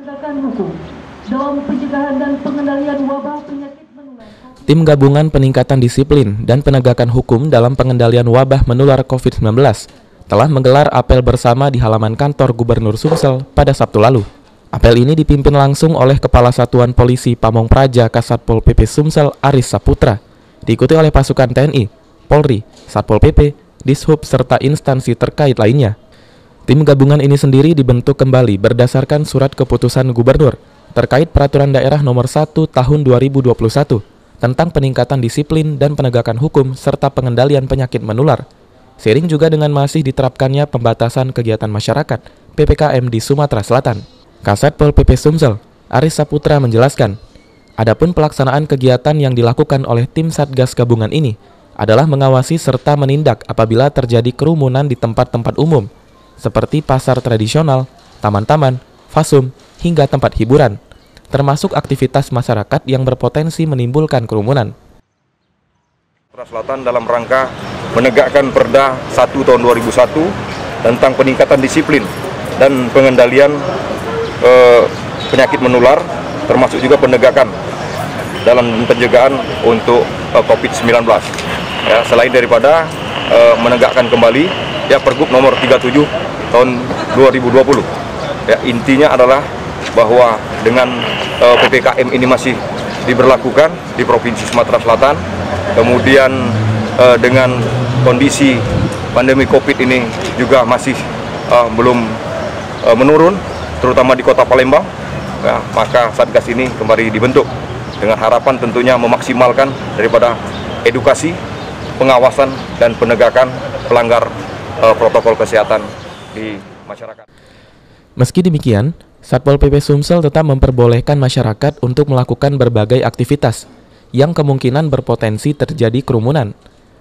penegakan hukum dalam pencegahan dan pengendalian wabah penyakit menular. Tim Gabungan Peningkatan Disiplin dan Penegakan Hukum dalam Pengendalian Wabah Menular COVID-19 telah menggelar apel bersama di halaman kantor Gubernur Sumsel pada Sabtu lalu. Apel ini dipimpin langsung oleh Kepala Satuan Polisi Pamong Praja Kasatpol PP Sumsel Aris Saputra, diikuti oleh pasukan TNI, Polri, Satpol PP, Dishub, serta instansi terkait lainnya. Tim gabungan ini sendiri dibentuk kembali berdasarkan surat keputusan Gubernur terkait Peraturan Daerah Nomor 1 Tahun 2021 tentang peningkatan disiplin dan penegakan hukum serta pengendalian penyakit menular, seiring juga dengan masih diterapkannya pembatasan kegiatan masyarakat PPKM di Sumatera Selatan. Kasatpol PP Sumsel, Aris Saputra menjelaskan, adapun pelaksanaan kegiatan yang dilakukan oleh tim Satgas gabungan ini adalah mengawasi serta menindak apabila terjadi kerumunan di tempat-tempat umum, seperti pasar tradisional, taman-taman, fasum, hingga tempat hiburan, termasuk aktivitas masyarakat yang berpotensi menimbulkan kerumunan. Sumatera Selatan dalam rangka menegakkan Perda 1 tahun 2001 tentang peningkatan disiplin dan pengendalian penyakit menular, termasuk juga penegakan dalam pencegahan untuk COVID-19. Ya, selain daripada menegakkan kembali ya Pergub nomor 37 tahun 2020. Ya, intinya adalah bahwa dengan PPKM ini masih diberlakukan di Provinsi Sumatera Selatan, kemudian dengan kondisi pandemi COVID ini juga masih belum menurun, terutama di Kota Palembang, ya, maka Satgas ini kembali dibentuk dengan harapan tentunya memaksimalkan daripada edukasi, pengawasan, dan penegakan pelanggar protokol kesehatan di masyarakat. Meski demikian, Satpol PP Sumsel tetap memperbolehkan masyarakat untuk melakukan berbagai aktivitas yang kemungkinan berpotensi terjadi kerumunan,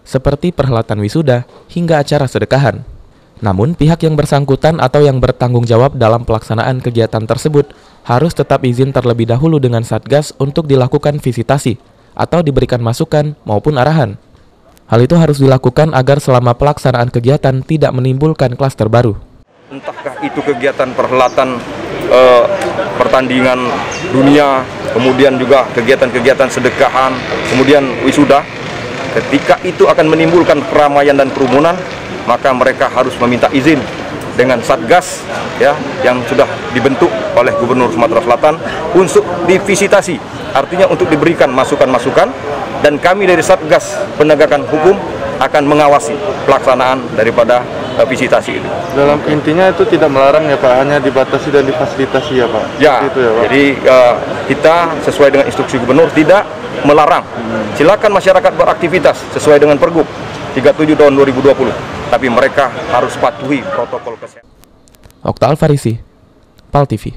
seperti perhelatan wisuda hingga acara sedekahan. Namun, pihak yang bersangkutan atau yang bertanggung jawab dalam pelaksanaan kegiatan tersebut harus tetap izin terlebih dahulu dengan Satgas untuk dilakukan visitasi atau diberikan masukan maupun arahan. Hal itu harus dilakukan agar selama pelaksanaan kegiatan tidak menimbulkan klaster baru. Entahkah itu kegiatan perhelatan pertandingan dunia, kemudian juga kegiatan-kegiatan sedekahan, kemudian wisuda, ketika itu akan menimbulkan keramaian dan kerumunan, maka mereka harus meminta izin dengan Satgas ya yang sudah dibentuk oleh Gubernur Sumatera Selatan untuk divisitasi, artinya untuk diberikan masukan-masukan, dan kami dari Satgas Penegakan Hukum akan mengawasi pelaksanaan daripada visitasi itu. Dalam intinya itu tidak melarang ya Pak, hanya dibatasi dan difasilitasi ya Pak? Ya, itu ya, Pak? Jadi kita sesuai dengan instruksi Gubernur tidak melarang. Silakan masyarakat beraktivitas sesuai dengan Pergub 37 tahun 2020. Tapi mereka harus patuhi protokol kesehatan. Okta Alfarisi, PAL TV.